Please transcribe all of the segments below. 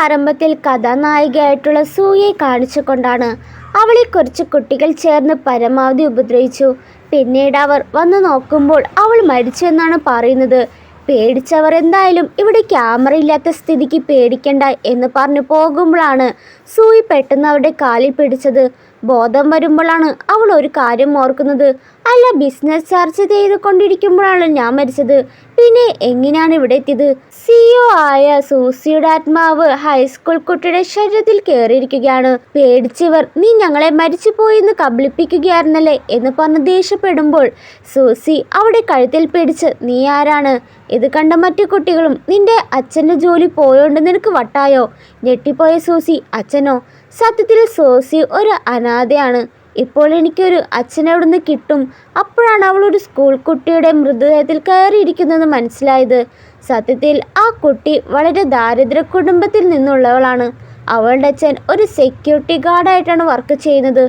ആരംഭത്തിൽ കഥാനായികയായിട്ടുള്ള സൂയെ കാണിച്ചുകൊണ്ടാണ് അവളെ കുറച്ച് കുട്ടികൾ ചേർന്ന് പരമാവധി ഉപദ്രവിച്ചു. പിന്നീട് അവർ വന്നു നോക്കുമ്പോൾ അവൾ മരിച്ചു എന്നാണ് പറയുന്നത്. പേടിച്ചവർ എന്തായാലും ഇവിടെ ക്യാമറ ഇല്ലാത്ത സ്ഥിതിക്ക് പേടിക്കണ്ട എന്ന് പറഞ്ഞു പോകുമ്പോഴാണ് സൂയി പെട്ടെന്ന് അവരുടെ കാലിൽ പിടിച്ചത്. ബോധം വരുമ്പോഴാണ് അവൾ ഒരു കാര്യം ഓർക്കുന്നത്. അല്ല, ബിസിനസ് ചർച്ച ചെയ്തുകൊണ്ടിരിക്കുമ്പോഴാണ് ഞാൻ മരിച്ചത്, പിന്നെ എങ്ങനെയാണ് ഇവിടെ എത്തിയത്? സിഇഒ ആയ സൂസിയുടെ ആത്മാവ് ഹൈസ്കൂൾ കുട്ടിയുടെ ശരീരത്തിൽ കയറിയിരിക്കുകയാണ്. പേടിച്ചവർ നീ ഞങ്ങളെ മരിച്ചു പോയിന്ന് കബളിപ്പിക്കുകയായിരുന്നല്ലേ എന്ന് പറഞ്ഞ് ദേഷ്യപ്പെടുമ്പോൾ സൂസി അവിടെ കഴുത്തിൽ പിടിച്ച് നീ ആരാണ്? ഇത് കണ്ട മറ്റു കുട്ടികളും നിന്റെ അച്ഛൻ്റെ ജോലി പോയോണ്ട് നിനക്ക് വട്ടായോ? ഞെട്ടിപ്പോയ സൂസി അച്ഛനോ? സത്യത്തിൽ സൂസി ഒരു അനാഥയാണ്. ഇപ്പോൾ എനിക്കൊരു അച്ഛനെവിടുന്ന് കിട്ടും? അപ്പോഴാണ് അവൾ ഒരു സ്കൂൾ കുട്ടിയുടെ മൃതദേഹത്തിൽ കയറിയിരിക്കുന്നത് മനസ്സിലായത്. സത്യത്തിൽ ആ കുട്ടി വളരെ ദാരിദ്ര്യ കുടുംബത്തിൽ നിന്നുള്ളവളാണ്. അവളുടെ അച്ഛൻ ഒരു സെക്യൂരിറ്റി ഗാർഡായിട്ടാണ് വർക്ക് ചെയ്യുന്നത്.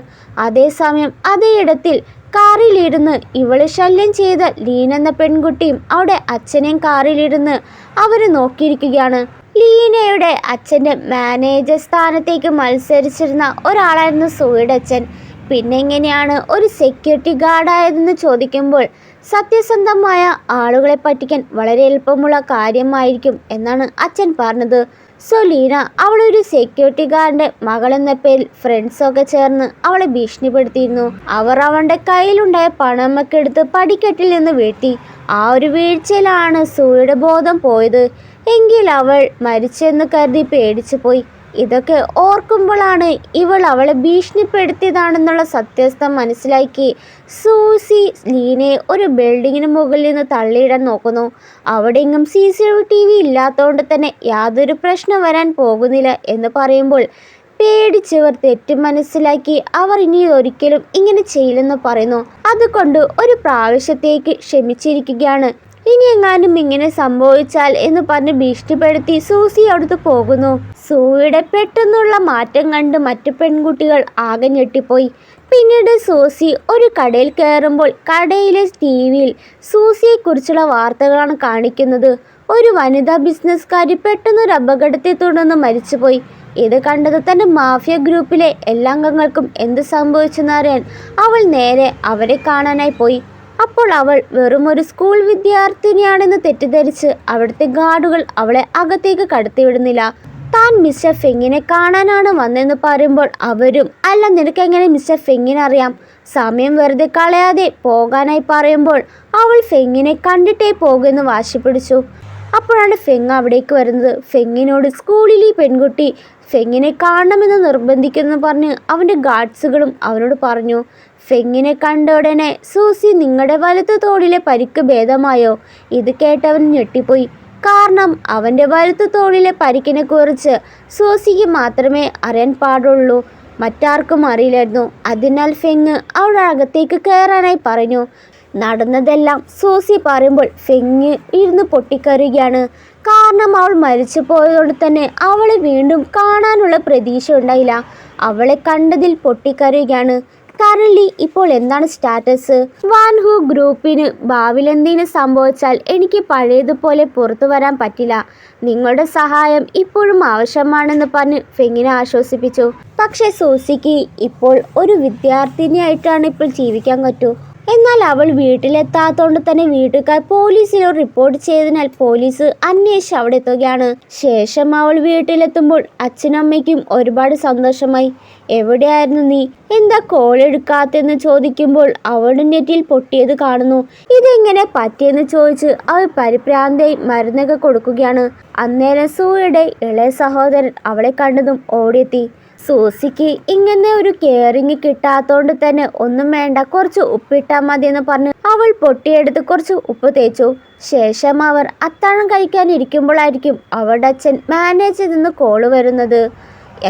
അതേസമയം അതേ ഇടത്തിൽ കാറിലിരുന്ന് ഇവളെ ശല്യം ചെയ്ത ലീന എന്ന പെൺകുട്ടിയും അവിടെ അച്ഛനെയും കാറിലിരുന്ന് അവരെ നോക്കിയിരിക്കുകയാണ്. ലീനയുടെ അച്ഛൻ്റെ മാനേജർ സ്ഥാനത്തേക്ക് മത്സരിച്ചിരുന്ന ഒരാളായിരുന്നു സൂയുടെ അച്ഛൻ. പിന്നെ എങ്ങനെയാണ് ഒരു സെക്യൂരിറ്റി ഗാർഡായതെന്ന് ചോദിക്കുമ്പോൾ സത്യസന്ധമായ ആളുകളെ പറ്റിക്കാൻ വളരെ എളുപ്പമുള്ള കാര്യമായിരിക്കും എന്നാണ് അച്ഛൻ പറഞ്ഞത്. സോ ലീന അവളൊരു സെക്യൂരിറ്റി ഗാർഡിൻ്റെ മകളെന്ന പേരിൽ ഫ്രണ്ട്സൊക്കെ ചേർന്ന് അവളെ ഭീഷണിപ്പെടുത്തിയിരുന്നു. അവർ അവളുടെ കയ്യിലുണ്ടായ പണമൊക്കെ എടുത്ത് പടിക്കെട്ടിൽ നിന്ന് വീഴ്ത്തി. ആ ഒരു വീഴ്ചയിലാണ് സൂയുടെ ബോധം പോയത്. എങ്കിൽ അവൾ മരിച്ചെന്ന് കരുതി പേടിച്ചു പോയി. ഇതൊക്കെ ഓർക്കുമ്പോഴാണ് ഇവൾ അവളെ ഭീഷണിപ്പെടുത്തിയതാണെന്നുള്ള സത്യാവസ്ഥ മനസ്സിലാക്കി സൂസി ലീനയെ ഒരു ബിൽഡിങ്ങിന് മുകളിൽ നിന്ന് തള്ളിയിടാൻ നോക്കുന്നു. അവിടെയെങ്ങും CCTV ഇല്ലാത്തതുകൊണ്ട് തന്നെ യാതൊരു പ്രശ്നം വരാൻ പോകുന്നില്ല എന്ന് പറയുമ്പോൾ പേടിച്ചവർ തെറ്റ് മനസ്സിലാക്കി അവർ ഇനി ഒരിക്കലും ഇങ്ങനെ ചെയ്യില്ലെന്ന് പറയുന്നു. അതുകൊണ്ട് ഒരു പ്രാവശ്യത്തേക്ക് ക്ഷമിച്ചിരിക്കുകയാണ്. ഇനി എങ്ങാനും ഇങ്ങനെ സംഭവിച്ചാൽ എന്ന് പറഞ്ഞ് ഭീഷണിപ്പെടുത്തി സൂസി അവിടുത്തെ പോകുന്നു. സൂയുടെ പെട്ടെന്നുള്ള മാറ്റം കണ്ട് മറ്റു പെൺകുട്ടികൾ ആകെ ഞെട്ടിപ്പോയി. പിന്നീട് സൂസി ഒരു കടയിൽ കയറുമ്പോൾ കടയിലെ TV-യിൽ സൂസിയെക്കുറിച്ചുള്ള വാർത്തകളാണ് കാണിക്കുന്നത്. ഒരു വനിതാ ബിസിനസ്സുകാരി പെട്ടെന്നൊരു അപകടത്തെ തുടർന്ന് മരിച്ചുപോയി. ഇത് കണ്ടത് തൻ്റെ മാഫിയ ഗ്രൂപ്പിലെ എല്ലാ അംഗങ്ങൾക്കും എന്ത് സംഭവിച്ചെന്നറിയാൻ അവൾ നേരെ അവരെ കാണാനായി പോയി. അപ്പോൾ അവൾ വെറും ഒരു സ്കൂൾ വിദ്യാർത്ഥിനിയാണെന്ന് തെറ്റിദ്ധരിച്ച് അവിടുത്തെ ഗാർഡുകൾ അവളെ അകത്തേക്ക് കടത്തിവിടുന്നില്ല. താൻ മിസ്റ്റർ ഫെങ്ങിനെ കാണാനാണ് വന്നെന്ന് പറയുമ്പോൾ അവരും അല്ല, നിനക്കെങ്ങനെ മിസ്റ്റർ ഫെങ്ങിനെ അറിയാം? സമയം വെറുതെ കളയാതെ പോകാനായി പറയുമ്പോൾ അവൾ ഫെങ്ങിനെ കണ്ടിട്ടേ പോകുമെന്ന് വാശി പിടിച്ചു. അപ്പോഴാണ് ഫെങ് അവിടേക്ക് വരുന്നത്. ഫെങ്ങിനോട് സ്കൂളിലെ പെൺകുട്ടി ഫെങ്ങിനെ കാണണമെന്ന് നിർബന്ധിക്കുമെന്ന് പറഞ്ഞ് അവൻ്റെ ഗാർഡ്സുകളും അവനോട് പറഞ്ഞു. ഫെങ്ങിനെ കണ്ട ഉടനെ സൂസി നിങ്ങളുടെ വലത്ത് തോളിലെ പരിക്ക് ഭേദമായോ? ഇത് കേട്ടവൻ ഞെട്ടിപ്പോയി. കാരണം അവൻ്റെ വലത്ത് തോളിലെ പരിക്കിനെ കുറിച്ച് സൂസിക്ക് മാത്രമേ അറിയാൻ പാടുള്ളൂ, മറ്റാർക്കും അറിയില്ലായിരുന്നു. അതിനാൽ ഫെങ് അവളുടെ അകത്തേക്ക് കയറാനായി പറഞ്ഞു. നടന്നതെല്ലാം സൂസി പറയുമ്പോൾ ഫെങ് ഇരുന്ന് പൊട്ടിക്കരയുകയാണ്. കാരണം അവൾ മരിച്ചു പോയതുകൊണ്ട് തന്നെ അവളെ വീണ്ടും കാണാനുള്ള പ്രതീക്ഷ ഉണ്ടായില്ല. അവളെ കണ്ടതിൽ പൊട്ടിക്കരയുകയാണ്. കറൻലി ഇപ്പോൾ എന്താണ് സ്റ്റാറ്റസ്? വാൻഹു ഗ്രൂപ്പിന് ഭാവിയിൽ എന്തെങ്കിലും സംഭവിച്ചാൽ എനിക്ക് പഴയതുപോലെ പുറത്തു വരാൻ പറ്റില്ല. നിങ്ങളുടെ സഹായം ഇപ്പോഴും ആവശ്യമാണെന്ന് പറഞ്ഞ് ഫെങ്ങിനെ ആശ്വസിപ്പിച്ചു. പക്ഷേ സൂസിക്ക് ഇപ്പോൾ ഒരു വിദ്യാർത്ഥിനിയായിട്ടാണ് ഇപ്പോൾ ജീവിക്കാൻ പറ്റൂ. എന്നാൽ അവൾ വീട്ടിലെത്താത്തതുകൊണ്ട് തന്നെ വീട്ടുകാർ പോലീസിൽ റിപ്പോർട്ട് ചെയ്തതിനാൽ പോലീസ് അന്വേഷിച്ച് അവിടെ എത്തുകയാണ്. ശേഷം അവൾ വീട്ടിലെത്തുമ്പോൾ അച്ഛനും അമ്മയ്ക്കും ഒരുപാട് സന്തോഷമായി. എവിടെയായിരുന്നു നീ? എന്താ കോൾ എടുക്കാത്തെന്ന് ചോദിക്കുമ്പോൾ അവളുടെ നെറ്റിയിൽ പൊട്ടിയത് കാണുന്നു. ഇതെങ്ങനെ പറ്റിയെന്ന് ചോദിച്ച് അവൾ പരിഭ്രാന്തയായി മരുന്നൊക്കെ കൊടുക്കുകയാണ്. അന്നേരം സൂയുടെ ഇളയ സഹോദരൻ അവളെ കണ്ടതും ഓടിയെത്തി. സൂസിക്ക് ഇങ്ങനെ ഒരു കെയറിങ് കിട്ടാത്തതുകൊണ്ട് തന്നെ ഒന്നും വേണ്ട, കുറച്ച് ഉപ്പിട്ടാൽ മതി എന്ന് പറഞ്ഞ് അവൾ പൊട്ടിയെടുത്ത് കുറച്ച് ഉപ്പ് തേച്ചു. ശേഷം അവർ അത്താഴം കഴിക്കാനിരിക്കുമ്പോഴായിരിക്കും അവളുടെ അച്ഛൻ മാനേജറിൽ നിന്ന് കോള് വരുന്നത്.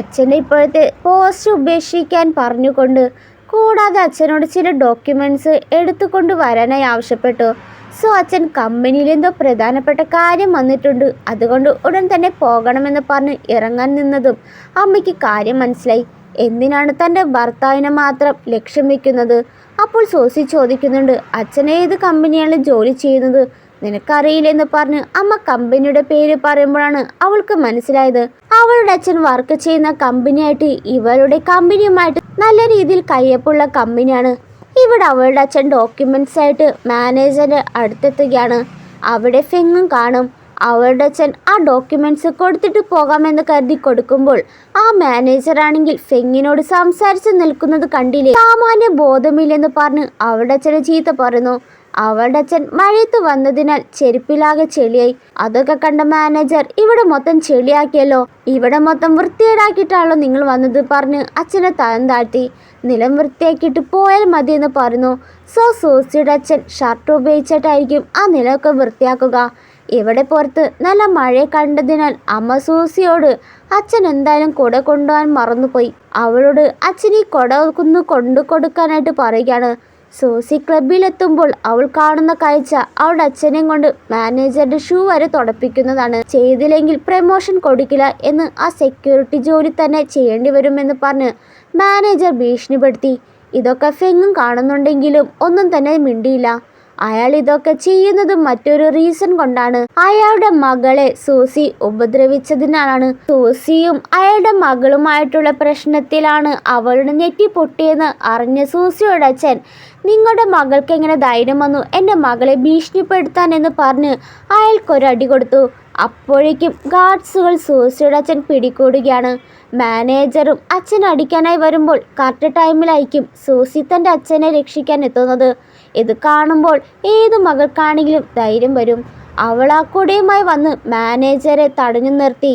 അച്ഛൻ്റെ ഇപ്പോഴത്തെ പോസ്റ്റ് ഉപേക്ഷിക്കാൻ പറഞ്ഞുകൊണ്ട്, കൂടാതെ അച്ഛനോട് ചില ഡോക്യുമെൻറ്റ്സ് എടുത്തുകൊണ്ട് വരാനായി ആവശ്യപ്പെട്ടു. സോ അച്ഛൻ കമ്പനിയിൽ എന്തോ പ്രധാനപ്പെട്ട കാര്യം വന്നിട്ടുണ്ട്, അതുകൊണ്ട് ഉടൻ തന്നെ പോകണമെന്ന് പറഞ്ഞ് ഇറങ്ങാൻ നിന്നതും അമ്മയ്ക്ക് കാര്യം മനസ്സിലായി. എന്തിനാണ് തൻ്റെ ഭർത്താവിനെ മാത്രം ലക്ഷ്യം വെക്കുന്നത്? അപ്പോൾ സോസി ചോദിക്കുന്നുണ്ട്, അച്ഛൻ ഏത് കമ്പനിയാണ് ജോലി ചെയ്യുന്നത്? നിനക്കറിയില്ലെന്ന് പറഞ്ഞ് അമ്മ കമ്പനിയുടെ പേര് പറയുമ്പോഴാണ് അവൾക്ക് മനസ്സിലായത് അവളുടെ അച്ഛൻ വർക്ക് ചെയ്യുന്ന കമ്പനിയായിട്ട് ഇവളുടെ കമ്പനിയുമായിട്ട് നല്ല രീതിയിൽ കയ്യപ്പുള്ള കമ്പനിയാണ്. ഇവിടെ അവളുടെ അച്ഛൻ ഡോക്യുമെന്റ്സ് ആയിട്ട് മാനേജറിന്റെ അടുത്തെത്തുകയാണ്. അവിടെ ഫെങ്ങും കാണും. അവളുടെ അച്ഛൻ ആ ഡോക്യുമെന്റ്സ് കൊടുത്തിട്ട് പോകാമെന്ന് കരുതി കൊടുക്കുമ്പോൾ ആ മാനേജർ ആണെങ്കിൽ ഫെങ്ങിനോട് സംസാരിച്ച് നിൽക്കുന്നത് കണ്ടില്ലേ, സാമാന്യ ബോധമില്ലെന്ന് പറഞ്ഞ് അവളുടെ അച്ഛനെ ചീത്ത പറയുന്നു. അവളുടെ അച്ഛൻ മഴയത്ത് വന്നതിനാൽ ചെരുപ്പിലാകെ ചെളിയായി. അതൊക്കെ കണ്ട മാനേജർ ഇവിടെ മൊത്തം ചെളിയാക്കിയല്ലോ, ഇവിടെ മൊത്തം വൃത്തിയേടാക്കിയിട്ടാണല്ലോ നിങ്ങൾ വന്നത് പറഞ്ഞ് അച്ഛനെ തരം താഴ്ത്തി. നിലം വൃത്തിയാക്കിയിട്ട് പോയാൽ മതിയെന്ന് പറഞ്ഞു. സൂസിയുടെ അച്ഛൻ ഷർട്ട് ഉപയോഗിച്ചിട്ടായിരിക്കും ആ നിലമൊക്കെ വൃത്തിയാക്കുക. ഇവിടെ പുറത്ത് നല്ല മഴ കണ്ടതിനാൽ അമ്മ സൂസിയോട് അച്ഛൻ എന്തായാലും കുട കൊണ്ടുപോകാൻ മറന്നുപോയി. അവളോട് അച്ഛൻ ഈ കുട കൊണ്ടു കൊടുക്കാനായിട്ട് പറയുകയാണ്. സൂസി ക്ലബിലെത്തുമ്പോൾ അവൾ കാണുന്ന കാഴ്ച അവളുടെ അച്ഛനെയും കൊണ്ട് മാനേജറുടെ ഷൂ വരെ തുടപ്പിക്കുന്നതാണ്. ചെയ്തില്ലെങ്കിൽ പ്രമോഷൻ കൊടുക്കില്ല എന്ന് ആ സെക്യൂരിറ്റി ജോലി തന്നെ ചെയ്യേണ്ടി വരുമെന്ന് പറഞ്ഞ് മാനേജർ ഭീഷണിപ്പെടുത്തി. ഇതൊക്കെ ഫെങ്ങും കാണുന്നുണ്ടെങ്കിലും ഒന്നും തന്നെ മിണ്ടിയില്ല. അയാൾ ഇതൊക്കെ ചെയ്യുന്നത് മറ്റൊരു റീസൺ കൊണ്ടാണ്. അയാളുടെ മകളെ സൂസി ഉപദ്രവിച്ചതിനാലാണ്. സൂസിയും അയാളുടെ മകളുമായിട്ടുള്ള പ്രശ്നത്തിലാണ് അവളുടെ നെറ്റി പൊട്ടിയെന്ന് അറിഞ്ഞ സൂസിയുടെ അച്ഛൻ, നിങ്ങളുടെ മകൾക്ക് എങ്ങനെ ധൈര്യം വന്നു എൻ്റെ മകളെ ഭീഷണിപ്പെടുത്താൻ എന്ന് പറഞ്ഞ് അയാൾക്കൊരടി കൊടുത്തു. അപ്പോഴേക്കും ഗാർഡ്സുകൾ സൂസിയുടെ അച്ഛൻ പിടികൂടുകയാണ്. മാനേജറും അച്ഛൻ അടിക്കാനായി വരുമ്പോൾ കറക്റ്റ് ടൈമിലായിരിക്കും സൂസി തൻ്റെ അച്ഛനെ രക്ഷിക്കാൻ എത്തുന്നത്. ഇത് കാണുമ്പോൾ ഏതു മകൾക്കാണെങ്കിലും ധൈര്യം വരും. അവൾ ആ കുടയുമായി വന്ന് മാനേജറെ തടഞ്ഞു നിർത്തി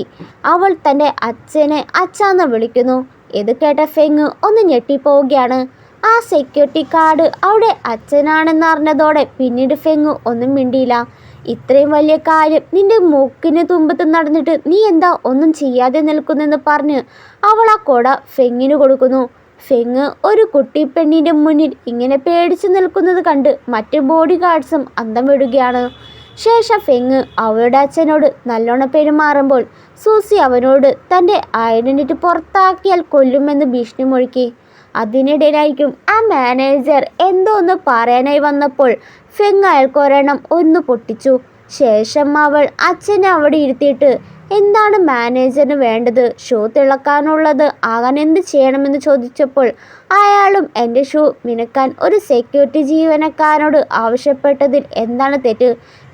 അവൾ തൻ്റെ അച്ഛനെ അച്ഛാന്ന് വിളിക്കുന്നു. ഇത് കേട്ട ഫെങ് ഒന്ന് ഞെട്ടിപ്പോവുകയാണ്. ആ സെക്യൂരിറ്റി ഗാർഡ് അവിടെ അച്ഛനാണെന്നറിഞ്ഞതോടെ പിന്നീട് ഫെങ് ഒന്നും മിണ്ടിയില്ല. ഇത്രയും വലിയ കാര്യം നിന്റെ മൂക്കിന് തുമ്പത്ത് നടന്നിട്ട് നീ എന്താ ഒന്നും ചെയ്യാതെ നിൽക്കുന്നെന്ന് പറഞ്ഞ് അവൾ ആ കൊട ഫെങ്ങിന് കൊടുക്കുന്നു. ഫെങ് ഒരു കുട്ടി പെണ്ണിൻ്റെ മുന്നിൽ ഇങ്ങനെ പേടിച്ചു നിൽക്കുന്നത് കണ്ട് മറ്റ് ബോഡി ഗാർഡ്സും അന്തം വിടുകയാണ്. ശേഷം ഫെങ് അവളുടെ അച്ഛനോട് നല്ലോണം പെരുമാറുമ്പോൾ സൂസി അവനോട് തൻ്റെ ഐഡൻറ്റിറ്റി പുറത്താക്കിയാൽ കൊല്ലുമെന്ന് ഭീഷണി മുഴക്കി. അതിനിടയിലായിരിക്കും ആ മാനേജർ എന്തോ ഒന്ന് പറയാനായി വന്നപ്പോൾ ഫെങ് അയാൾക്കൊരെണ്ണം ഒന്ന് പൊട്ടിച്ചു. ശേഷം അവൾ അച്ഛനെ അവിടെ ഇരുത്തിയിട്ട് എന്താണ് മാനേജറിന് വേണ്ടത്, ഷൂ തിളക്കാനുള്ളത് ആകാൻ എന്ത് ചെയ്യണമെന്ന് ചോദിച്ചപ്പോൾ അയാളും എൻ്റെ ഷൂ മിനുക്കാൻ ഒരു സെക്യൂരിറ്റി ജീവനക്കാരനോട് ആവശ്യപ്പെട്ടതിൽ എന്താണ് തെറ്റ്.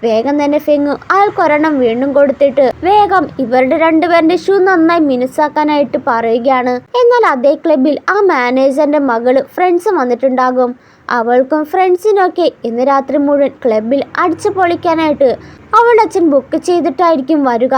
വേഗം തന്നെ ഫെങ് അയാൾക്കൊരെണ്ണം വീണ്ടും കൊടുത്തിട്ട് വേഗം ഇവരുടെ രണ്ടുപേരുടെ ഷൂ നന്നായി മിനുസാക്കാനായിട്ട് പറയുകയാണ്. എന്നാൽ അതേ ക്ലബിൽ ആ മാനേജറിൻ്റെ മകള് ഫ്രണ്ട്സ് വന്നിട്ടുണ്ടാകും. അവൾക്കും ഫ്രണ്ട്സിനൊക്കെ ഇന്ന് രാത്രി മുഴുവൻ ക്ലബിൽ അടിച്ചു പൊളിക്കാനായിട്ട് അവളുടെ അച്ഛൻ ബുക്ക് ചെയ്തിട്ടായിരിക്കും വരിക.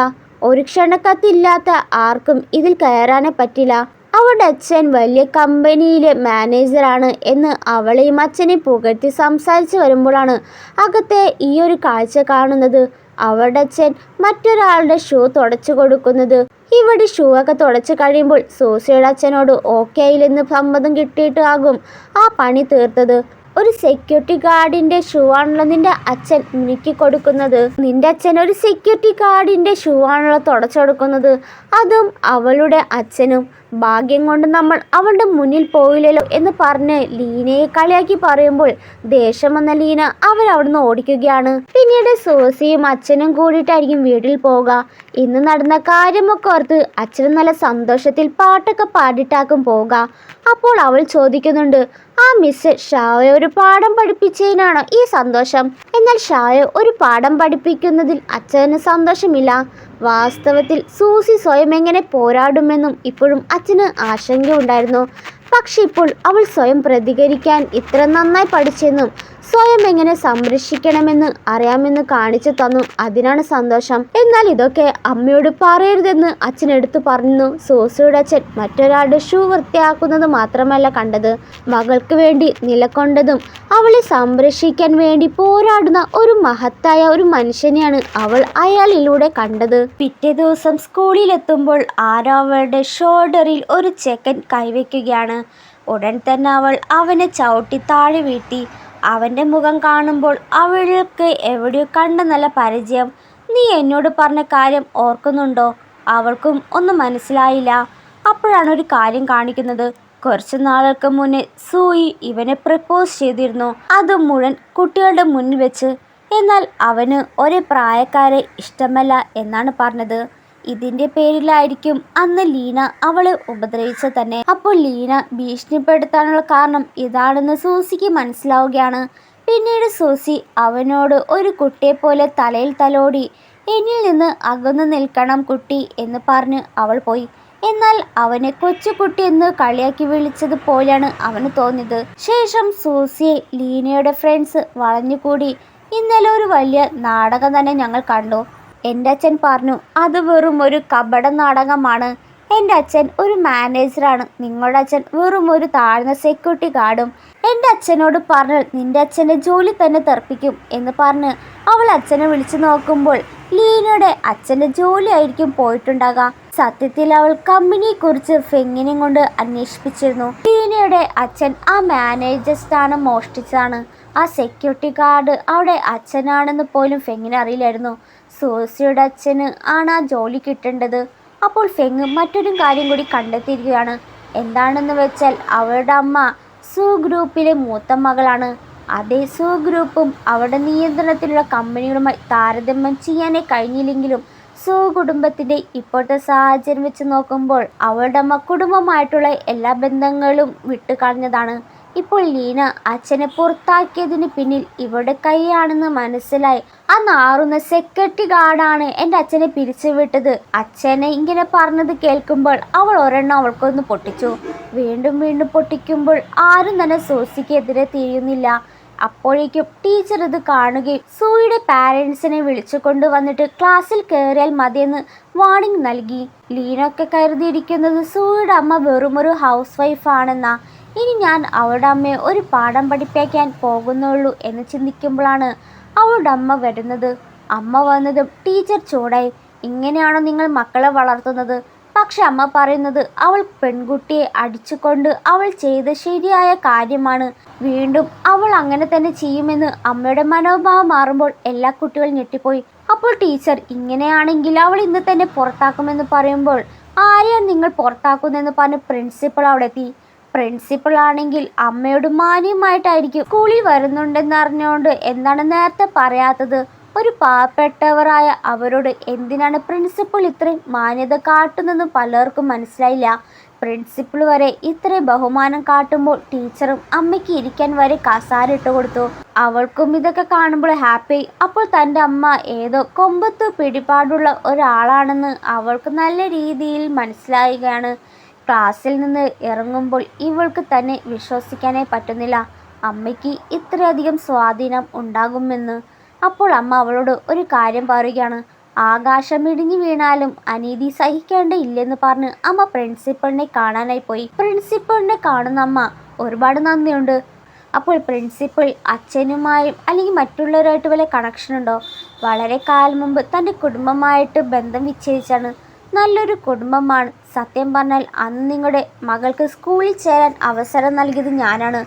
ഒരു ക്ഷണക്കത്തില്ലാത്ത ആർക്കും ഇതിൽ കയറാനേ പറ്റില്ല. അവളുടെ അച്ഛൻ വലിയ കമ്പനിയിലെ മാനേജറാണ് എന്ന് അവളെയും അച്ഛനെ പുകഴ്ത്തി സംസാരിച്ച് വരുമ്പോഴാണ് അകത്തെ ഈ ഒരു കാഴ്ച കാണുന്നത്. അവളുടെ അച്ഛൻ മറ്റൊരാളുടെ ഷൂ തുടച്ചു കൊടുക്കുന്നത്. ഇവിടെ ഷൂ ഒക്കെ തുടച്ചു കഴിയുമ്പോൾ സൂസിയുടെ അച്ഛനോട് ഓക്കെ ആയില്ലെന്ന് സമ്മതം കിട്ടിയിട്ട് ആകും ആ പണി തീർത്തത്. ഒരു സെക്യൂരിറ്റി ഗാർഡിൻ്റെ ഷൂ ആണല്ലോ നിന്റെ അച്ഛൻ മിനുക്കി കൊടുക്കുന്നത്. നിന്റെ അച്ഛൻ ഒരു സെക്യൂരിറ്റി ഗാർഡിൻ്റെ ഷൂ ആണല്ലോ തുടച്ചു കൊടുക്കുന്നത്. അതും അവളുടെ അച്ഛനും. ഭാഗ്യം കൊണ്ട് നമ്മൾ അവളുടെ മുന്നിൽ പോയില്ലല്ലോ എന്ന് പറഞ്ഞ് ലീനയെ കളിയാക്കി പറയുമ്പോൾ ദേഷ്യം വന്ന ലീന അവരവിടുന്ന് ഓടിക്കുകയാണ്. പിന്നീട് സൂസിയും അച്ഛനും കൂടിയിട്ടായിരിക്കും വീട്ടിൽ പോവുക. ഇന്ന് നടന്ന കാര്യമൊക്കെ ഓർത്ത് അച്ഛനും നല്ല സന്തോഷത്തിൽ പാട്ടൊക്കെ പാടിയിട്ടാക്കും പോവുക. അപ്പോൾ അവൾ ചോദിക്കുന്നുണ്ട്, ആ മിസ് ഷായെ ഒരു പാഠം പഠിപ്പിച്ചതിനാണോ ഈ സന്തോഷം? എന്നാൽ ഷായെ ഒരു പാഠം പഠിപ്പിക്കുന്നതിൽ അച്ഛന് സന്തോഷമില്ല. വാസ്തവത്തിൽ സൂസി സ്വയം എങ്ങനെ പോരാടുമെന്നും ഇപ്പോഴും അച്ഛന് ആശങ്കയുണ്ടായിരുന്നു. പക്ഷെ ഇപ്പോൾ അവൾ സ്വയം പ്രതികരിക്കാൻ ഇത്ര നന്നായി പഠിച്ചെന്നും സ്വയം എങ്ങനെ സംരക്ഷിക്കണമെന്ന് അറിയാമെന്ന് കാണിച്ചു തന്നു. അതിനാണ് സന്തോഷം. എന്നാൽ ഇതൊക്കെ അമ്മയോട് പറയരുതെന്ന് അച്ഛൻ എടുത്തു പറഞ്ഞു. സൂസിയുടെ അച്ഛൻ മറ്റൊരാളുടെ ഷൂ വൃത്തിയാക്കുന്നത് മാത്രമല്ല കണ്ടത്, മകൾക്ക് വേണ്ടി നിലകൊണ്ടതും അവളെ സംരക്ഷിക്കാൻ വേണ്ടി പോരാടുന്ന ഒരു മഹത്തായ ഒരു മനുഷ്യനെയാണ് അവൾ അയാളിലൂടെ കണ്ടത്. പിറ്റേ ദിവസം സ്കൂളിലെത്തുമ്പോൾ ആരോ അവളുടെ ഷോൾഡറിൽ ഒരു ചെക്കൻ കൈവയ്ക്കുകയാണ്. ഉടൻ തന്നെ അവൾ അവനെ ചവിട്ടി താഴെ വീഴ്ത്തി. അവൻ്റെ മുഖം കാണുമ്പോൾ അവൾക്ക് എവിടെയോ കണ്ട നല്ല പരിചയം. നീ എന്നോട് പറഞ്ഞ കാര്യം ഓർക്കുന്നുണ്ടോ? അവൾക്കും ഒന്നും മനസ്സിലായില്ല. അപ്പോഴാണ് ഒരു കാര്യം കാണിക്കുന്നത്. കുറച്ച് നാളുകൾക്ക് മുന്നേ സൂയി ഇവനെ പ്രപ്പോസ് ചെയ്തിരുന്നു. അത് മുഴുവൻ കുട്ടികളുടെ മുന്നിൽ വെച്ച്. എന്നാൽ അവന് ഒരേ പ്രായക്കാരെ ഇഷ്ടമല്ല എന്നാണ് പറഞ്ഞത്. ഇതിന്റെ പേരിലായിരിക്കും അന്ന് ലീന അവളെ ഉപദ്രവിച്ചത് തന്നെ. അപ്പോൾ ലീന ഭീഷണിപ്പെടുത്താനുള്ള കാരണം ഇതാണെന്ന് സൂസിക്ക് മനസ്സിലാവുകയാണ്. പിന്നീട് സൂസി അവനോട് ഒരു കുട്ടിയെപ്പോലെ തലയിൽ തലോടി എന്നിൽ നിന്ന് അകന്നു നിൽക്കണം കുട്ടി എന്ന് പറഞ്ഞ് അവൾ പോയി. എന്നാൽ അവനെ കൊച്ചുകുട്ടി എന്ന് കളിയാക്കി വിളിച്ചത് പോലെയാണ് അവന് തോന്നിയത്. ശേഷം സൂസിയെ ലീനയുടെ ഫ്രണ്ട്സ് വളഞ്ഞുകൂടി ഇന്നലെ ഒരു വലിയ നാടകം തന്നെ ഞങ്ങൾ കണ്ടു. എൻ്റെ അച്ഛൻ പറഞ്ഞു അത് വെറും ഒരു കപട നാടകമാണ്. എൻ്റെ അച്ഛൻ ഒരു മാനേജറാണ്, നിങ്ങളുടെ അച്ഛൻ വെറും ഒരു താഴ്ന്ന സെക്യൂരിറ്റി ഗാർഡും. എൻ്റെ അച്ഛനോട് പറഞ്ഞാൽ നിന്റെ അച്ഛൻ്റെ ജോലി തന്നെ തെറിപ്പിക്കും എന്ന് പറഞ്ഞ് അവൾ അച്ഛനെ വിളിച്ചു നോക്കുമ്പോൾ ലീനയുടെ അച്ഛൻ്റെ ജോലി ആയിരിക്കും പോയിട്ടുണ്ടാകാം. സത്യത്തിൽ അവൾ കമ്പനിയെക്കുറിച്ച് ഫെങ്ങിനെയും കൊണ്ട് അന്വേഷിപ്പിച്ചിരുന്നു. ലീനയുടെ അച്ഛൻ ആ മാനേജർ സ്ഥാനം മോഷ്ടിച്ചതാണ്. ആ സെക്യൂരിറ്റി ഗാർഡ് അവിടെ അച്ഛനാണെന്ന് പോലും ഫെങ്ങിന് അറിയില്ലായിരുന്നു. സൂസിയുടെ അച്ഛന് ആണ് ആ ജോലി കിട്ടേണ്ടത്. അപ്പോൾ ഫെങ് മറ്റൊരു കാര്യം കൂടി കണ്ടെത്തിയിരിക്കുകയാണ്. എന്താണെന്ന് വെച്ചാൽ അവളുടെ അമ്മ സു ഗ്രൂപ്പിലെ മൂത്ത മകളാണ്. അതേ സു ഗ്രൂപ്പും അവരുടെ നിയന്ത്രണത്തിലുള്ള കമ്പനികളുമായി താരതമ്യം ചെയ്യാനേ കഴിഞ്ഞില്ലെങ്കിലും സു കുടുംബത്തിൻ്റെ ഇപ്പോഴത്തെ സാഹചര്യം വെച്ച് നോക്കുമ്പോൾ അവളുടെ അമ്മ കുടുംബമായിട്ടുള്ള എല്ലാ ബന്ധങ്ങളും വിട്ടുകളഞ്ഞതാണ്. ഇപ്പോൾ ലീന അച്ഛനെ പുറത്താക്കിയതിന് പിന്നിൽ ഇവരുടെ കൈയാണെന്ന് മനസ്സിലായി. ആ നാറുന്ന സെക്യൂരിറ്റി ഗാർഡാണ് എൻ്റെ അച്ഛനെ പിരിച്ചുവിട്ടത്. അച്ഛനെ ഇങ്ങനെ പറഞ്ഞത് കേൾക്കുമ്പോൾ അവൾ ഒരെണ്ണം അവൾക്കൊന്ന് പൊട്ടിച്ചു. വീണ്ടും വീണ്ടും പൊട്ടിക്കുമ്പോൾ ആരും തന്നെ സൂസിക്കെതിരെ തിരിയുന്നില്ല. അപ്പോഴേക്കും ടീച്ചർ ഇത് കാണുകയും സൂയുടെ പാരൻസിനെ വിളിച്ചു കൊണ്ടുവന്നിട്ട് ക്ലാസ്സിൽ കയറിയാൽ മതിയെന്ന് വാർണിംഗ് നൽകി. ലീനൊക്കെ കരുതിയിരിക്കുന്നത് സൂയുടെ അമ്മ വെറുമൊരു ഹൗസ് വൈഫാണെന്നാ. ഇനി ഞാൻ അവളുടെ അമ്മയെ ഒരു പാഠം പഠിപ്പിക്കാൻ പോകുന്നുള്ളൂ എന്ന് ചിന്തിക്കുമ്പോഴാണ് അവളുടെ അമ്മ വരുന്നത്. അമ്മ വന്നതും ടീച്ചർ ചൂടായി. ഇങ്ങനെയാണോ നിങ്ങൾ മക്കളെ വളർത്തുന്നത്? പക്ഷെ അമ്മ പറയുന്നത് അവൾ പെൺകുട്ടിയെ അടിച്ചുകൊണ്ട് അവൾ ചെയ്ത ശരിയായ കാര്യമാണ്. വീണ്ടും അവൾ അങ്ങനെ തന്നെ ചെയ്യുമെന്ന് അമ്മയുടെ മനോഭാവം മാറുമ്പോൾ എല്ലാ കുട്ടികളും ഞെട്ടിപ്പോയി. അപ്പോൾ ടീച്ചർ ഇങ്ങനെയാണെങ്കിൽ അവൾ ഇന്ന് തന്നെ പുറത്താക്കുമെന്ന് പറയുമ്പോൾ ആരെയാണ് നിങ്ങൾ പുറത്താക്കുന്നതെന്ന് പറഞ്ഞ് പ്രിൻസിപ്പൾ അവിടെ എത്തി. പ്രിൻസിപ്പൾ ആണെങ്കിൽ അമ്മയോട് മാന്യമായിട്ടായിരിക്കും സ്കൂളിൽ വരുന്നുണ്ടെന്ന് അറിഞ്ഞുകൊണ്ട് എന്താണ് നേരത്തെ പറയാത്തത്? ഒരു പാവപ്പെട്ടവരായ അവരോട് എന്തിനാണ് പ്രിൻസിപ്പൾ ഇത്രയും മാന്യത കാട്ടുന്നതെന്ന് പലർക്കും മനസ്സിലായില്ല. പ്രിൻസിപ്പൾ വരെ ഇത്രയും ബഹുമാനം കാട്ടുമ്പോൾ ടീച്ചറും അമ്മയ്ക്ക് ഇരിക്കാൻ വരെ കസാര ഇട്ട് കൊടുത്തു. അവൾക്കും ഇതൊക്കെ കാണുമ്പോൾ ഹാപ്പി. അപ്പോൾ തൻ്റെ അമ്മ ഏതോ കൊമ്പത്ത് പിടിപാടുള്ള ഒരാളാണെന്ന് അവൾക്ക് നല്ല രീതിയിൽ മനസ്സിലാവുകയാണ്. ക്ലാസ്സിൽ നിന്ന് ഇറങ്ങുമ്പോൾ ഇവൾക്ക് തന്നെ വിശ്വസിക്കാനേ പറ്റുന്നില്ല അമ്മയ്ക്ക് ഇത്രയധികം സ്വാധീനം ഉണ്ടാകുമെന്ന്. അപ്പോൾ അമ്മ അവളോട് ഒരു കാര്യം പറയുകയാണ്. ആകാശം ഇടിഞ്ഞു വീണാലും അനീതി സഹിക്കേണ്ടയില്ലെന്ന് പറഞ്ഞ് അമ്മ പ്രിൻസിപ്പളിനെ കാണാനായി പോയി. പ്രിൻസിപ്പളിനെ കാണുന്ന അമ്മ ഒരുപാട് നന്ദിയുണ്ട്. അപ്പോൾ പ്രിൻസിപ്പൾ അച്ഛനുമായും അല്ലെങ്കിൽ മറ്റുള്ളവരുമായിട്ട് വല്ല കണക്ഷൻ ഉണ്ടോ? വളരെ കാലം മുമ്പ് തൻ്റെ കുടുംബമായിട്ട് ബന്ധം വിച്ഛേദിച്ചാണ്. നല്ലൊരു കുടുംബമാണ്. സത്യം പറഞ്ഞാൽ അന്ന് നിങ്ങളുടെ മകൾക്ക് സ്കൂളിൽ ചേരാൻ അവസരം നൽകിയത് ഞാനാണ്.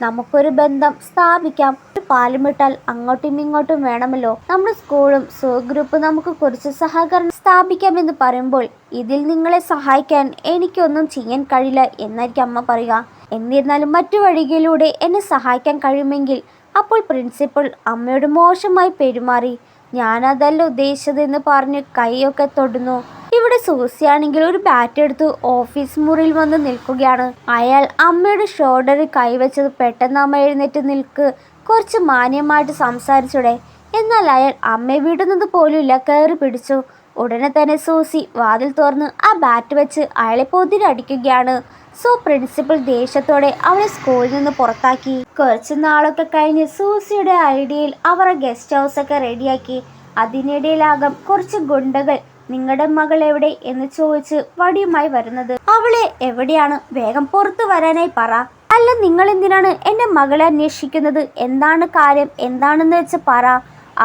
നമുക്കൊരു ബന്ധം സ്ഥാപിക്കാം. ഒരു പാലുമിട്ടാൽ അങ്ങോട്ടും ഇങ്ങോട്ടും വേണമല്ലോ. നമ്മുടെ സ്കൂളും സോ ഗ്രൂപ്പ് നമുക്ക് കുറച്ച് സഹകരണം സ്ഥാപിക്കാമെന്ന് പറയുമ്പോൾ ഇതിൽ നിങ്ങളെ സഹായിക്കാൻ എനിക്കൊന്നും ചെയ്യാൻ കഴിയില്ല എന്നായിരിക്കും അമ്മ പറയുക. എന്നിരുന്നാലും മറ്റു വഴികളിലൂടെ എന്നെ സഹായിക്കാൻ കഴിയുമെങ്കിൽ. അപ്പോൾ പ്രിൻസിപ്പൾ അമ്മയോട് മോശമായി പെരുമാറി. ഞാനതല്ല ഉദ്ദേശിച്ചതെന്ന് പറഞ്ഞ് കൈയൊക്കെ തൊടുന്നു. ഇവിടെ സൂസിയാണെങ്കിൽ ഒരു ബാറ്റ് എടുത്ത് ഓഫീസ് മുറിയിൽ വന്ന് നിൽക്കുകയാണ്. അയാൾ അമ്മയുടെ ഷോൾഡറിൽ കൈവച്ചത് പെട്ടെന്ന് അമ്മ എഴുന്നേറ്റ് നിൽക്ക്, കുറച്ച് മാന്യമായിട്ട് സംസാരിച്ചൂടെ? എന്നാൽ അയാൾ അമ്മയെ വിടുന്നത് പോലുമില്ല, കയറി പിടിച്ചു. ഉടനെ തന്നെ സൂസി വാതിൽ തുറന്ന് ആ ബാറ്റ് വെച്ച് അയാളെ പൊതിരടിക്കുകയാണ്. സോ പ്രിൻസിപ്പൽ ദേഷ്യത്തോടെ അവളെ സ്കൂളിൽ നിന്ന് പുറത്താക്കി. കുറച്ച് നാളൊക്കെ കഴിഞ്ഞ് സൂസിയുടെ ഐഡിയയിൽ അവർ ഗസ്റ്റ് ഹൗസൊക്കെ റെഡിയാക്കി. അതിനിടയിലാകും കുറച്ച് ഗുണ്ടകൾ നിങ്ങളുടെ മകൾ എവിടെ എന്ന് ചോദിച്ച് വടിയുമായി വരുന്നത്. അവളെ എവിടെയാണ്? വേഗം പുറത്തു വരാനായി പറ. അല്ല, നിങ്ങൾ എന്തിനാണ് എൻ്റെ മകളെ അന്വേഷിക്കുന്നത്? എന്താണ് കാര്യം? എന്താണെന്ന് വെച്ച് പറ.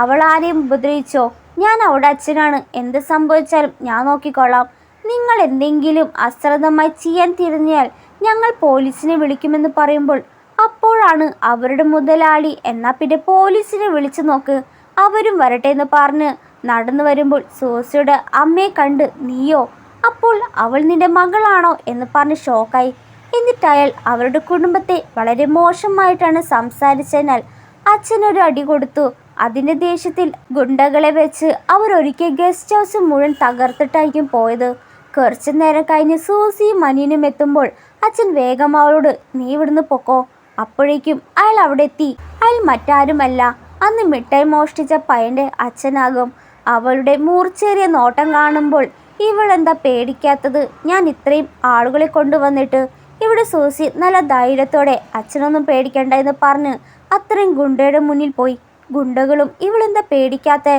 അവൾ ആരെയും ഉപദ്രവിച്ചോ? ഞാൻ അവിടെ അച്ഛനാണ്. എന്ത് സംഭവിച്ചാലും ഞാൻ നോക്കിക്കൊള്ളാം. നിങ്ങൾ എന്തെങ്കിലും അശ്രദ്ധമായി ചെയ്യാൻ തിരിഞ്ഞാൽ ഞങ്ങൾ പോലീസിനെ വിളിക്കുമെന്ന് പറയുമ്പോൾ അപ്പോഴാണ് അവരുടെ മുതലാളി എന്നാൽ പിന്നെ പോലീസിനെ വിളിച്ചു നോക്ക്, അവരും വരട്ടെ എന്ന് പറഞ്ഞ് നടന്നു വരുമ്പോൾ സൂസിയുടെ അമ്മയെ കണ്ട് നീയോ? അപ്പോൾ അവൾ നിന്റെ മകളാണോ എന്ന് പറഞ്ഞ് ഷോക്കായി. എന്നിട്ട് അയാൾ അവരുടെ കുടുംബത്തെ വളരെ മോശമായിട്ടാണ് സംസാരിച്ചതിനാൽ അച്ഛനൊരു അടി കൊടുത്തു. അതിൻ്റെ ദേഷ്യത്തിൽ ഗുണ്ടകളെ വെച്ച് അവരൊരിക്കൽ ഗസ്റ്റ് ഹൗസ് മുഴുവൻ തകർത്തിട്ടായിരിക്കും പോയത്. കുറച്ചു നേരം കഴിഞ്ഞ് സൂസിയും മനിയനും എത്തുമ്പോൾ അച്ഛൻ വേഗം അവളോട് നീ ഇവിടുന്ന് പൊക്കോ. അപ്പോഴേക്കും അയാൾ അവിടെ എത്തി. അയാൾ മറ്റാരുമല്ല, അന്ന് മിഠായി മോഷ്ടിച്ച പയ്യൻ്റെ അച്ഛനാകും. അവളുടെ മൂർച്ചേറിയ നോട്ടം കാണുമ്പോൾ ഇവളെന്താ പേടിക്കാത്തത്? ഞാൻ ഇത്രയും ആളുകളെ കൊണ്ടുവന്നിട്ട്. ഇവിടെ സൂസി നല്ല ധൈര്യത്തോടെ അച്ഛനൊന്നും പേടിക്കണ്ട എന്ന് പറഞ്ഞ് അത്രയും ഗുണ്ടയുടെ മുന്നിൽ പോയി. ഗുണ്ടകളും ഇവളെന്താ പേടിക്കാത്ത?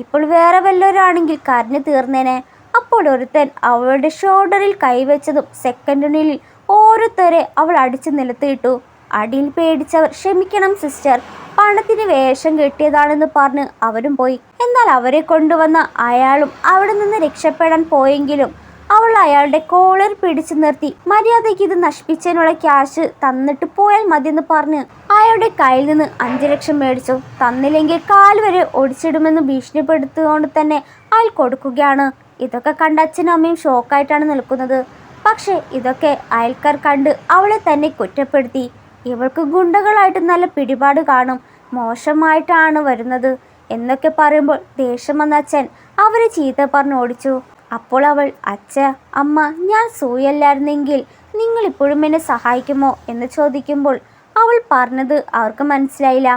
ഇപ്പോൾ വേറെ വല്ലവരാണെങ്കിൽ കരഞ്ഞു തീർന്നേനെ. അപ്പോൾ ഒരുത്തൻ അവളുടെ ഷോൾഡറിൽ കൈവച്ചതും സെക്കൻഡിനുള്ളിൽ ഓരോരുത്തരെ അവൾ അടിച്ച് നിലത്തിട്ടു. അടിയിൽ പേടിച്ചവർ ക്ഷമിക്കണം സിസ്റ്റർ, പണത്തിന് വേഷം കെട്ടിയതാണെന്ന് പറഞ്ഞ് അവരും പോയി. എന്നാൽ അവരെ കൊണ്ടുവന്ന അയാളും അവിടെ നിന്ന് രക്ഷപ്പെടാൻ പോയെങ്കിലും അവൾ അയാളുടെ കോളർ പിടിച്ചു നിർത്തി മര്യാദയ്ക്ക് ഇത് നശിപ്പിച്ചതിനുള്ള ക്യാഷ് തന്നിട്ട് പോയാൽ മതിയെന്ന് പറഞ്ഞ് അയാളുടെ കയ്യിൽ നിന്ന് 5 ലക്ഷം മേടിച്ചു. തന്നില്ലെങ്കിൽ കാല് വരെ ഒടിച്ചിടുമെന്ന് ഭീഷണിപ്പെടുത്തുകൊണ്ട് തന്നെ അയാൾ കൊടുക്കുകയാണ്. ഇതൊക്കെ കണ്ട അച്ഛനും അമ്മയും ഷോക്കായിട്ടാണ് നിൽക്കുന്നത്. പക്ഷേ ഇതൊക്കെ അയൽക്കാർ കണ്ട് അവളെ തന്നെ കുറ്റപ്പെടുത്തി. ഇവൾക്ക് ഗുണ്ടകളായിട്ട് നല്ല പിടിപാട് കാണും, മോശമായിട്ടാണ് വരുന്നത് എന്നൊക്കെ പറയുമ്പോൾ ദേഷ്യം വന്ന അച്ഛൻ അവരെ ചീത്ത പറഞ്ഞ് ഓടിച്ചു. അപ്പോൾ അവൾ അച്ഛ അമ്മ ഞാൻ സൂയല്ലായിരുന്നെങ്കിൽ നിങ്ങൾ ഇപ്പോഴും എന്നെ സഹായിക്കുമോ എന്ന് ചോദിക്കുമ്പോൾ അവൾ പറഞ്ഞത് അവർക്ക് മനസ്സിലായില്ല.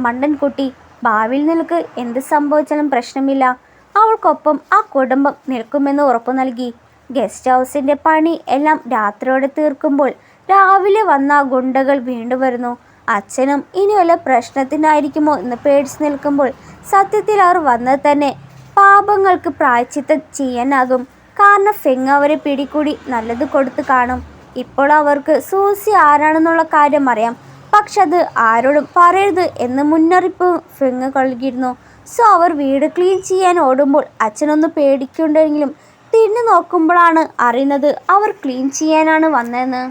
മണ്ടൻ കുട്ടി, ഭാവിയിൽ നിനക്ക് എന്ത് സംഭവിച്ചാലും പ്രശ്നമില്ല, അവൾക്കൊപ്പം ആ കുടുംബം നിൽക്കുമെന്ന് ഉറപ്പു നൽകി. ഗസ്റ്റ് ഹൗസിൻ്റെ പണി എല്ലാം രാത്രിയോടെ തീർക്കുമ്പോൾ രാവിലെ വന്ന ഗുണ്ടകൾ വീണ്ടും വരുന്നു. അച്ഛനും ഇനി വല്ല പ്രശ്നത്തിനായിരിക്കുമോ എന്ന് പേടിച്ച് നിൽക്കുമ്പോൾ സത്യത്തിൽ അവർ വന്നത് തന്നെ പാപങ്ങൾക്ക് പ്രായശ്ചിത്തം ചെയ്യാനാകും. കാരണം ഫെങ് അവരെ പിടികൂടി നല്ലത് കൊടുത്ത് കാണും. ഇപ്പോൾ അവർക്ക് സൂസി ആരാണെന്നുള്ള കാര്യം അറിയാം, പക്ഷെ അത് ആരോടും പറയരുത് എന്ന് മുന്നറിയിപ്പ് ഫെങ് നൽകിയിരുന്നു. സോ അവർ വീട് ക്ലീൻ ചെയ്യാൻ ഓടുമ്പോൾ അച്ഛനൊന്ന് പേടിക്കുന്നുണ്ടെങ്കിലും തിരിഞ്ഞു നോക്കുമ്പോഴാണ് അറിയുന്നത് അവർ ക്ലീൻ ചെയ്യാനാണ് വന്നതെന്ന്.